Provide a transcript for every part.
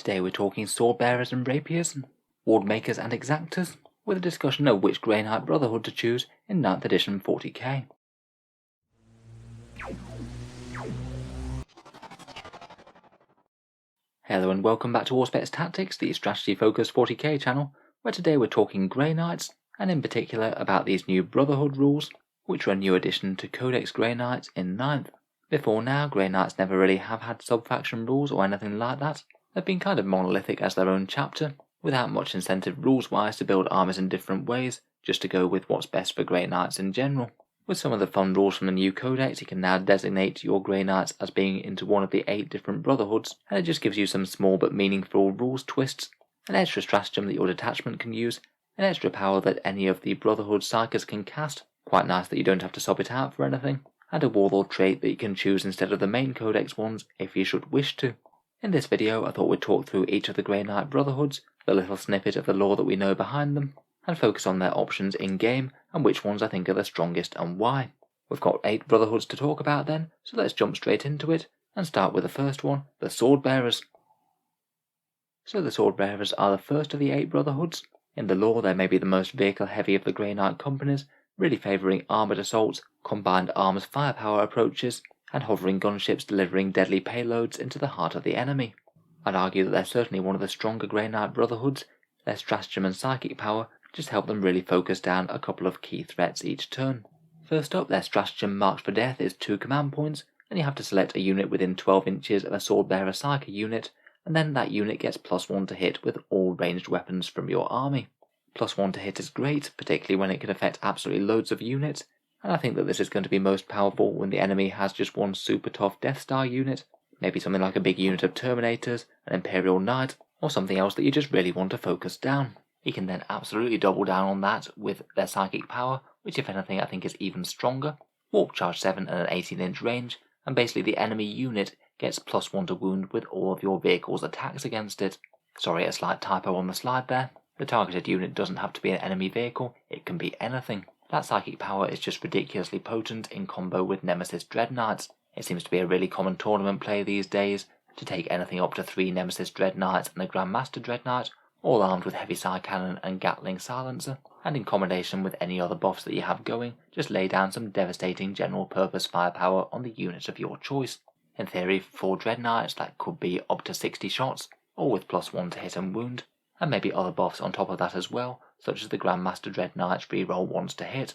Today we're talking Swordbearers and Rapiers, Wardmakers and Exactors, with a discussion of which Grey Knight Brotherhood to choose in 9th edition 40k. Hello and welcome back to Auspex Tactics, the strategy-focused 40k channel, where today we're talking Grey Knights, and in particular about these new Brotherhood rules, which are a new addition to Codex Grey Knights in 9th. Before now, Grey Knights never really have had sub-faction rules or anything like that. They've been kind of monolithic as their own chapter, without much incentive rules-wise to build armies in different ways, just to go with what's best for Grey Knights in general. With some of the fun rules from the new codex, you can now designate your Grey Knights as being into one of the 8 different Brotherhoods, and it just gives you some small but meaningful rules twists, an extra stratagem that your detachment can use, an extra power that any of the Brotherhood psychers can cast, quite nice that you don't have to sub it out for anything, and a warlord trait that you can choose instead of the main codex ones if you should wish to. In this video I thought we'd talk through each of the Grey Knight Brotherhoods, the little snippet of the lore that we know behind them, and focus on their options in-game and which ones I think are the strongest and why. We've got 8 Brotherhoods to talk about then, so let's jump straight into it and start with the first one, the Swordbearers. So the Swordbearers are the first of the 8 Brotherhoods. In the lore they may be the most vehicle heavy of the Grey Knight companies, really favouring armoured assaults, combined arms firepower approaches, and hovering gunships delivering deadly payloads into the heart of the enemy. I'd argue that they're certainly one of the stronger Grey Knight Brotherhoods. Their stratagem and psychic power just help them really focus down a couple of key threats each turn. First up, their stratagem March for Death is 2 command points, and you have to select a unit within 12 inches of a Swordbearer Psyker unit, and then that unit gets +1 to hit with all ranged weapons from your army. +1 to hit is great, particularly when it can affect absolutely loads of units, and I think that this is going to be most powerful when the enemy has just one super tough Death Star unit, maybe something like a big unit of Terminators, an Imperial Knight, or something else that you just really want to focus down. You can then absolutely double down on that with their psychic power, which if anything I think is even stronger, Warp Charge 7 and an 18-inch range, and basically the enemy unit gets +1 to wound with all of your vehicle's attacks against it. Sorry, a slight typo on the slide there. The targeted unit doesn't have to be an enemy vehicle, it can be anything. That psychic power is just ridiculously potent in combo with Nemesis Dreadknights. It seems to be a really common tournament play these days, to take anything up to 3 Nemesis Dreadknights and a Grandmaster Dreadknight, all armed with heavy side cannon and Gatling silencer, and in combination with any other buffs that you have going, just lay down some devastating general purpose firepower on the unit of your choice. In theory, for 4 Dreadknights that could be up to 60 shots, all with +1 to hit and wound, and maybe other buffs on top of that as well, such as the Grandmaster Dreadknights reroll 1s to hit.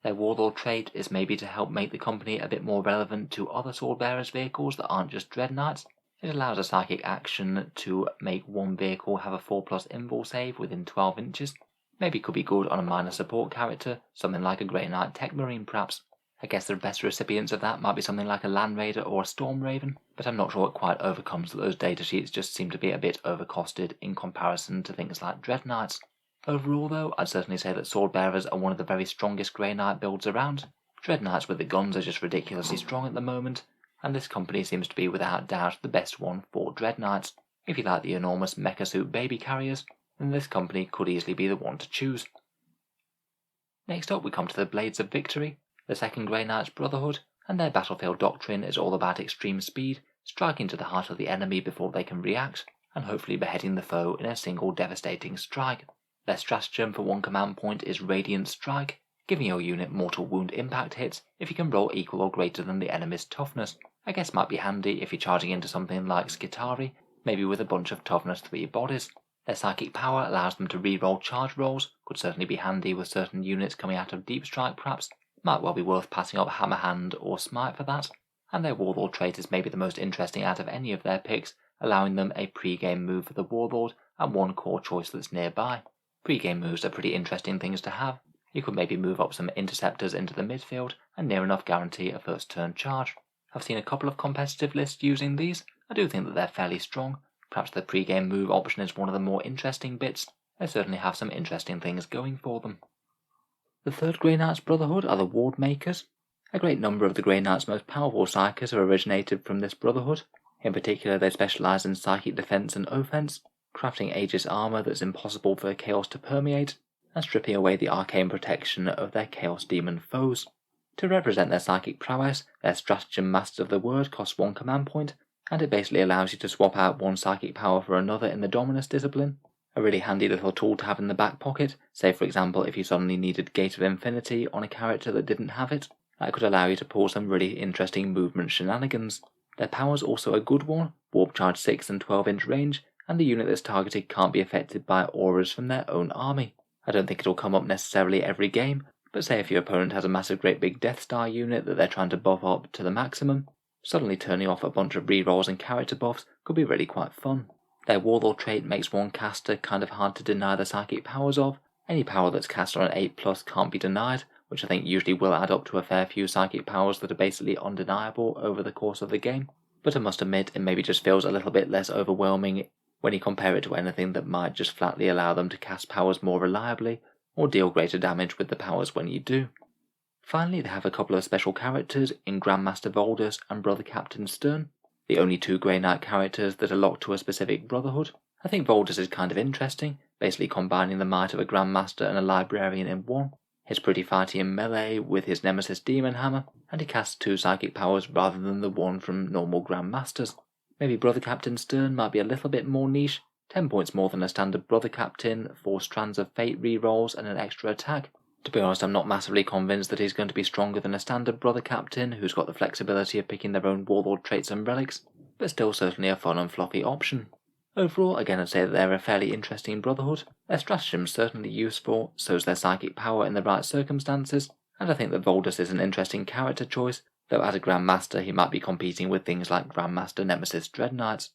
Their warlord trait is maybe to help make the company a bit more relevant to other Swordbearers vehicles that aren't just Dreadknights. It allows a psychic action to make one vehicle have a 4+ invul save within 12 inches. Maybe could be good on a minor support character, something like a Grey Knight Tech Marine perhaps. I guess the best recipients of that might be something like a Land Raider or a Storm Raven, but I'm not sure it quite overcomes that those datasheets just seem to be a bit overcosted in comparison to things like Dreadknights. Overall though, I'd certainly say that Swordbearers are one of the very strongest Grey Knight builds around. Dreadknights with the guns are just ridiculously strong at the moment, and this company seems to be without doubt the best one for Dreadknights. If you like the enormous mecha suit baby carriers, then this company could easily be the one to choose. Next up we come to the Blades of Victory, the second Grey Knights Brotherhood, and their battlefield doctrine is all about extreme speed, striking to the heart of the enemy before they can react, and hopefully beheading the foe in a single devastating strike. Their stratagem for 1 command point is Radiant Strike, giving your unit mortal wound impact hits if you can roll equal or greater than the enemy's toughness. I guess might be handy if you're charging into something like Skitari, maybe with a bunch of toughness 3 bodies. Their psychic power allows them to re-roll charge rolls, could certainly be handy with certain units coming out of Deep Strike perhaps, might well be worth passing up Hammer Hand or Smite for that. And their Warlord trait is maybe the most interesting out of any of their picks, allowing them a pre-game move for the Warlord and 1 core choice that's nearby. Pre-game moves are pretty interesting things to have. You could maybe move up some interceptors into the midfield and near enough guarantee a first turn charge. I've seen a couple of competitive lists using these. I do think that they're fairly strong. Perhaps the pre-game move option is one of the more interesting bits. They certainly have some interesting things going for them. The third Grey Knights Brotherhood are the Wardmakers. A great number of the Grey Knights' most powerful psychers have originated from this Brotherhood. In particular they specialise in psychic defence and offence, crafting Aegis armour that's impossible for Chaos to permeate, and stripping away the arcane protection of their Chaos Demon foes. To represent their psychic prowess, their stratagem Masters of the Word costs 1 command point, and it basically allows you to swap out one psychic power for another in the Dominus discipline. A really handy little tool to have in the back pocket, say for example if you suddenly needed Gate of Infinity on a character that didn't have it. That could allow you to pull some really interesting movement shenanigans. Their power's also a good one, warp charge 6 and 12-inch range, and the unit that's targeted can't be affected by auras from their own army. I don't think it'll come up necessarily every game, but say if your opponent has a massive great big Death Star unit that they're trying to buff up to the maximum, suddenly turning off a bunch of rerolls and character buffs could be really quite fun. Their Warlord trait makes one caster kind of hard to deny the psychic powers of. Any power that's cast on an 8+ can't be denied, which I think usually will add up to a fair few psychic powers that are basically undeniable over the course of the game. But I must admit it maybe just feels a little bit less overwhelming when you compare it to anything that might just flatly allow them to cast powers more reliably, or deal greater damage with the powers when you do. Finally, they have a couple of special characters in Grandmaster Voldus and Brother Captain Stern, the only two Grey Knight characters that are locked to a specific Brotherhood. I think Voldus is kind of interesting, basically combining the might of a Grandmaster and a Librarian in one. He's pretty fighty in melee with his Nemesis Demon Hammer, and he casts 2 psychic powers rather than the one from normal Grandmasters. Maybe Brother Captain Stern might be a little bit more niche, 10 points more than a standard Brother Captain, 4 strands of fate rerolls and an extra attack. To be honest, I'm not massively convinced that he's going to be stronger than a standard Brother Captain who's got the flexibility of picking their own Warlord traits and relics, but still certainly a fun and fluffy option. Overall, again I'd say that they're a fairly interesting Brotherhood. Their stratagem's certainly useful, so's their psychic power in the right circumstances, and I think that Voldus is an interesting character choice, though as a Grandmaster he might be competing with things like Grandmaster Nemesis Dread Knights.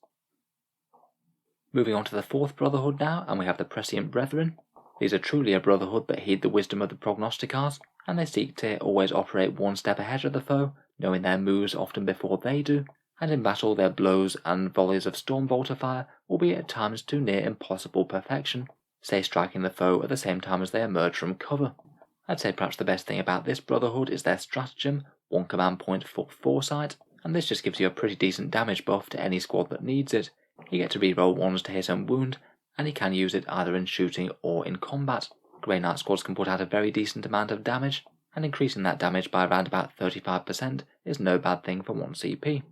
Moving on to the 4th Brotherhood now, and we have the Prescient Brethren. These are truly a Brotherhood that heed the wisdom of the Prognosticars, and they seek to always operate one step ahead of the foe, knowing their moves often before they do, and in battle their blows and volleys of Stormbolter fire will be at times too near impossible perfection, say striking the foe at the same time as they emerge from cover. I'd say perhaps the best thing about this Brotherhood is their stratagem, 1 command point for Foresight, and this just gives you a pretty decent damage buff to any squad that needs it. You get to reroll 1s to hit and wound, and you can use it either in shooting or in combat. Grey Knight squads can put out a very decent amount of damage, and increasing that damage by around about 35% is no bad thing for 1 CP.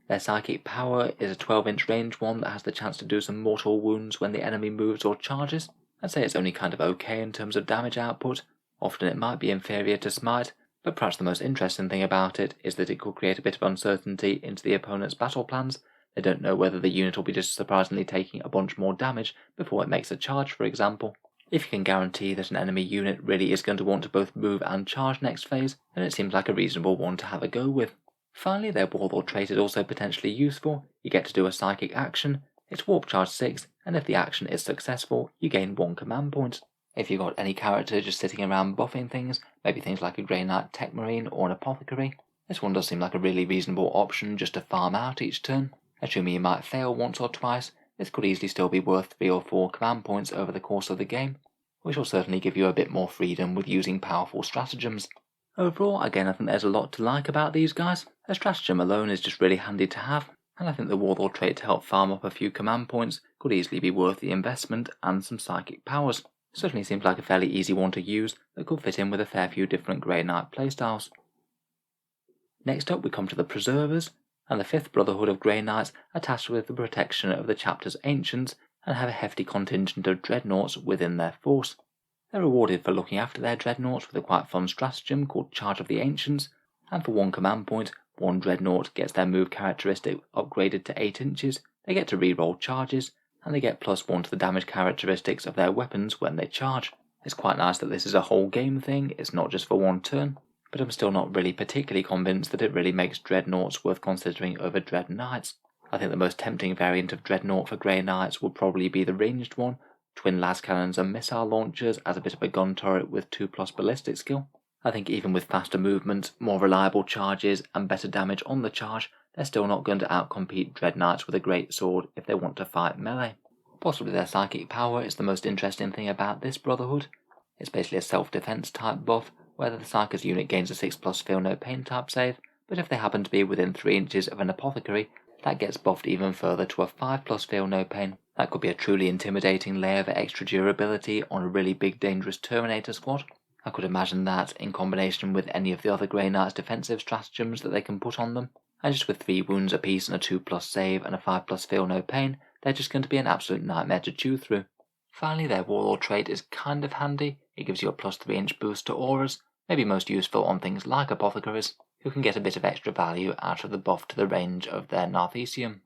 Their psychic power is a 12-inch range one that has the chance to do some mortal wounds when the enemy moves or charges. I'd say it's only kind of okay in terms of damage output. Often it might be inferior to Smite, but perhaps the most interesting thing about it is that it could create a bit of uncertainty into the opponent's battle plans. They don't know whether the unit will be just surprisingly taking a bunch more damage before it makes a charge, for example. If you can guarantee that an enemy unit really is going to want to both move and charge next phase, then it seems like a reasonable one to have a go with. Finally, their Warlord trait is also potentially useful. You get to do a psychic action, it's warp charge 6, and if the action is successful, you gain 1 command point. If you've got any character just sitting around buffing things, maybe things like a Grey Knight Tech Marine or an Apothecary, this one does seem like a really reasonable option just to farm out each turn. Assuming you might fail once or twice, this could easily still be worth 3 or 4 command points over the course of the game, which will certainly give you a bit more freedom with using powerful stratagems. Overall, again I think there's a lot to like about these guys. Their stratagem alone is just really handy to have, and I think the Warlord trait to help farm up a few command points could easily be worth the investment and some psychic powers. Certainly seems like a fairly easy one to use that could fit in with a fair few different Grey Knight playstyles. Next up we come to the Preservers, and the 5th Brotherhood of Grey Knights are tasked with the protection of the chapter's ancients and have a hefty contingent of dreadnoughts within their force. They're rewarded for looking after their dreadnoughts with a quite fun stratagem called Charge of the Ancients, and for 1 command point, 1 dreadnought gets their move characteristic upgraded to 8 inches, they get to reroll charges, and they get +1 to the damage characteristics of their weapons when they charge. It's quite nice that this is a whole game thing, it's not just for 1 turn, but I'm still not really particularly convinced that it really makes dreadnoughts worth considering over dread knights. I think the most tempting variant of dreadnought for Grey Knights would probably be the ranged one, twin las cannons and missile launchers as a bit of a gun turret with 2+ ballistic skill. I think even with faster movement, more reliable charges and better damage on the charge, they're still not going to outcompete dread knights with a great sword if they want to fight melee. Possibly their psychic power is the most interesting thing about this Brotherhood. It's basically a self-defense type buff, where the Psyker's unit gains a 6+ feel no pain type save, but if they happen to be within 3 inches of an Apothecary, that gets buffed even further to a 5+ feel no pain. That could be a truly intimidating layer of extra durability on a really big dangerous Terminator squad. I could imagine that in combination with any of the other Grey Knights' defensive stratagems that they can put on them. and just with 3 wounds apiece and a 2+ save and a 5+ feel no pain, they're just going to be an absolute nightmare to chew through. Finally, their warlord trait is kind of handy. It gives you a +3 inch boost to auras, maybe most useful on things like apothecaries, who can get a bit of extra value out of the buff to the range of their Narthesium.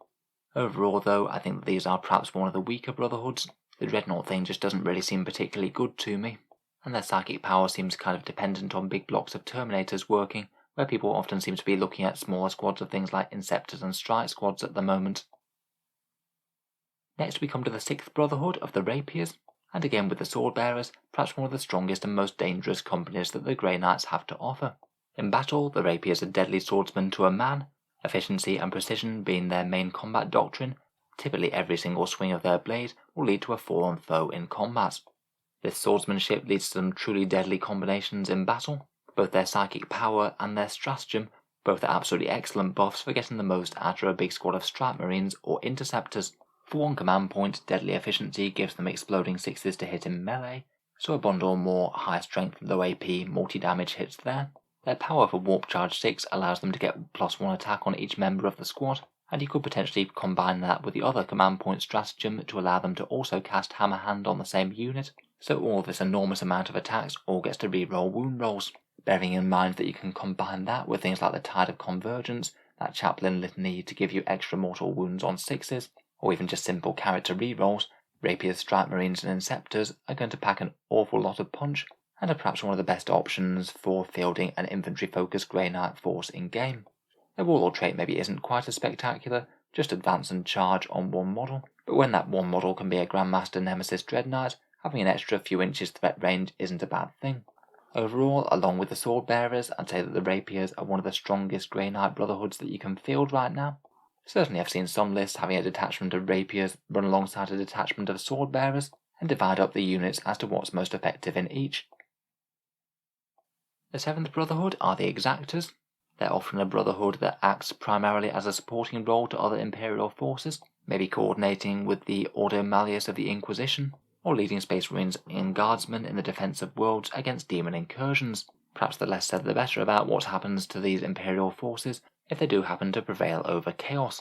Overall though, I think that these are perhaps one of the weaker Brotherhoods. The Dreadnought thing just doesn't really seem particularly good to me, and their psychic power seems kind of dependent on big blocks of Terminators working, where people often seem to be looking at smaller squads of things like Inceptors and Strike squads at the moment. Next we come to the 6th Brotherhood of the Rapiers, and again with the Swordbearers, perhaps one of the strongest and most dangerous companies that the Grey Knights have to offer. In battle, the Rapiers are deadly swordsmen to a man, efficiency and precision being their main combat doctrine. Typically every single swing of their blade will lead to a fallen foe in combat. This swordsmanship leads to some truly deadly combinations in battle. Both their psychic power and their stratagem, both are absolutely excellent buffs for getting the most out of a big squad of Strike Marines or Interceptors. For 1 command point, deadly efficiency gives them exploding 6s to hit in melee, so a bundle more high strength low AP multi-damage hits there. Their power for Warp Charge 6 allows them to get +1 attack on each member of the squad, and you could potentially combine that with the other command point stratagem to allow them to also cast Hammer Hand on the same unit, so all this enormous amount of attacks all gets to reroll wound rolls. Bearing in mind that you can combine that with things like the Tide of Convergence, that Chaplain Litany to give you extra mortal wounds on 6s, or even just simple character rerolls, Rapiers, Strike Marines and Inceptors are going to pack an awful lot of punch, and are perhaps one of the best options for fielding an infantry-focused Grey Knight force in-game. Their warlord trait maybe isn't quite as spectacular, just advance and charge on 1 model, but when that 1 model can be a Grandmaster Nemesis Dread Knight, having an extra few inches threat range isn't a bad thing. Overall, along with the Swordbearers, I'd say that the Rapiers are one of the strongest Grey Knight Brotherhoods that you can field right now. Certainly I've seen some lists having a detachment of Rapiers run alongside a detachment of Swordbearers, and divide up the units as to what's most effective in each. The 7th Brotherhood are the Exactors. They're often a Brotherhood that acts primarily as a supporting role to other Imperial forces, maybe coordinating with the Ordo Malleus of the Inquisition, or leading Space Marines and Guardsmen in the defense of worlds against demon incursions. Perhaps the less said the better about what happens to these Imperial forces if they do happen to prevail over chaos.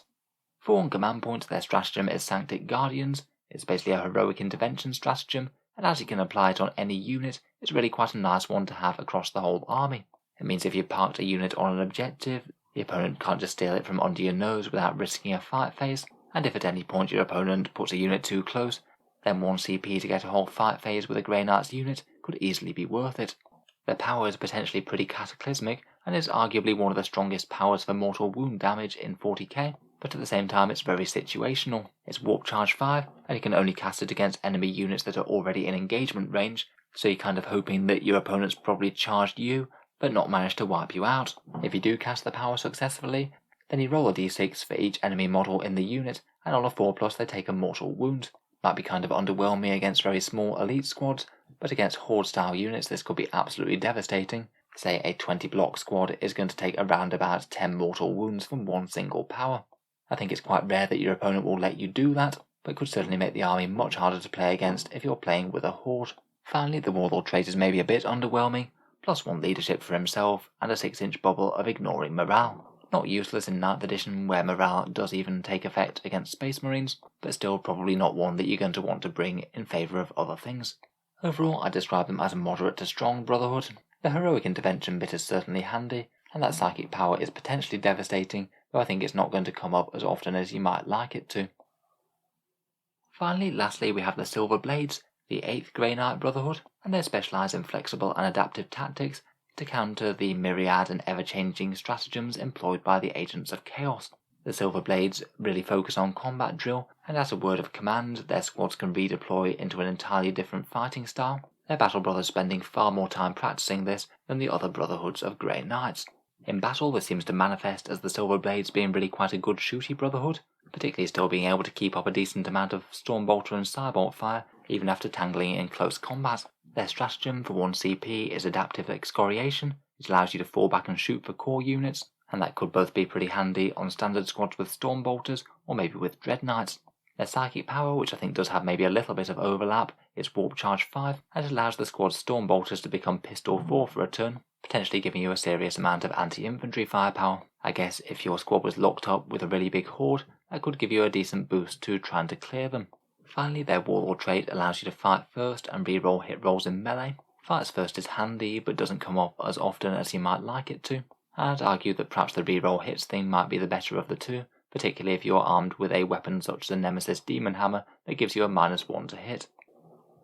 For 1 command point, their stratagem is Sanctic Guardians. It's basically a heroic intervention stratagem, and as you can apply it on any unit, it's really quite a nice one to have across the whole army. It means if you parked a unit on an objective, the opponent can't just steal it from under your nose without risking a fight phase, and if at any point your opponent puts a unit too close, then 1 CP to get a whole fight phase with a Grey Knight's unit could easily be worth it. Their power is potentially pretty cataclysmic, and is arguably one of the strongest powers for mortal wound damage in 40k, but at the same time it's very situational. It's Warp Charge 5, and you can only cast it against enemy units that are already in engagement range, so you're kind of hoping that your opponent's probably charged you, but not managed to wipe you out. If you do cast the power successfully, then you roll a d6 for each enemy model in the unit, and on a 4+ they take a mortal wound. Might be kind of underwhelming against very small elite squads, but against horde-style units this could be absolutely devastating. Say a 20 block squad is going to take around about 10 mortal wounds from 1 single power. I think it's quite rare that your opponent will let you do that, but could certainly make the army much harder to play against if you're playing with a horde. Finally, the warlord trait is maybe a bit underwhelming, +1 leadership for himself, and a 6-inch bubble of ignoring morale. Not useless in 9th edition where morale does even take effect against Space Marines, but still probably not one that you're going to want to bring in favour of other things. Overall, I describe them as a moderate to strong Brotherhood. The heroic intervention bit is certainly handy, and that psychic power is potentially devastating, though I think it's not going to come up as often as you might like it to. Finally, lastly, we have the Silver Blades, the 8th Grey Knight Brotherhood, and they specialise in flexible and adaptive tactics to counter the myriad and ever-changing stratagems employed by the Agents of Chaos. The Silver Blades really focus on combat drill, and as a word of command, their squads can redeploy into an entirely different fighting style, their battle brothers spending far more time practicing this than the other Brotherhoods of Grey Knights. In battle, this seems to manifest as the Silver Blades being really quite a good shooty Brotherhood, particularly still being able to keep up a decent amount of Stormbolter and Cybolt fire, even after tangling in close combat. Their stratagem for 1 CP is Adaptive Excoriation, which allows you to fall back and shoot for core units, and that could both be pretty handy on standard squads with Stormbolters, or maybe with Dread Knights. Their psychic power, which I think does have maybe a little bit of overlap, is Warp Charge 5, and it allows the squad's Stormbolters to become Pistol 4 for a turn, potentially giving you a serious amount of anti-infantry firepower. I guess if your squad was locked up with a really big horde, that could give you a decent boost to trying to clear them. Finally, their Warlord trait allows you to fight first and reroll hit rolls in melee. Fights first is handy, but doesn't come up as often as you might like it to. I'd argue that perhaps the reroll hits thing might be the better of the two, particularly if you're armed with a weapon such as a Nemesis Demon Hammer that gives you a -1 to hit.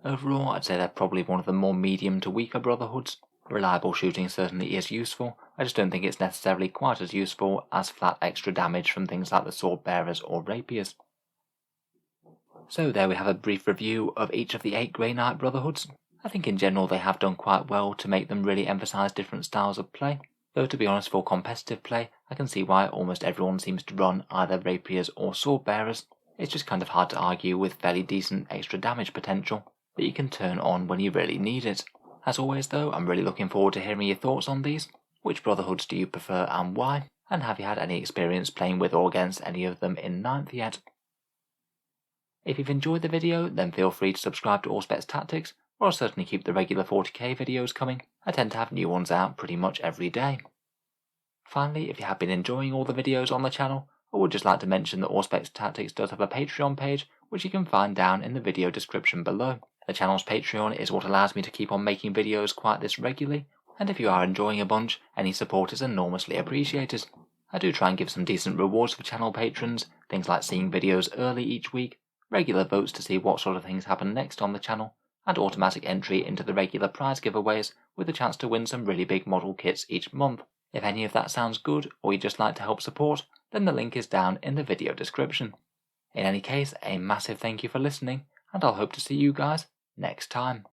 Overall, I'd say they're probably one of the more medium to weaker Brotherhoods. Reliable shooting certainly is useful, I just don't think it's necessarily quite as useful as flat extra damage from things like the Swordbearers or Rapiers. So there we have a brief review of each of the 8 Grey Knight Brotherhoods. I think in general they have done quite well to make them really emphasise different styles of play, though to be honest for competitive play I can see why almost everyone seems to run either Rapiers or Swordbearers. It's just kind of hard to argue with fairly decent extra damage potential that you can turn on when you really need it. As always though, I'm really looking forward to hearing your thoughts on these. Which Brotherhoods do you prefer and why? And have you had any experience playing with or against any of them in 9th yet? If you've enjoyed the video, then feel free to subscribe to Auspex Tactics, or I'll certainly keep the regular 40k videos coming. I tend to have new ones out pretty much every day. Finally, if you have been enjoying all the videos on the channel, I would just like to mention that Auspex Tactics does have a Patreon page, which you can find down in the video description below. The channel's Patreon is what allows me to keep on making videos quite this regularly, and if you are enjoying a bunch, any support is enormously appreciated. I do try and give some decent rewards for channel patrons, things like seeing videos early each week, regular votes to see what sort of things happen next on the channel, and automatic entry into the regular prize giveaways with a chance to win some really big model kits each month. If any of that sounds good, or you'd just like to help support, then the link is down in the video description. In any case, a massive thank you for listening, and I'll hope to see you guys next time.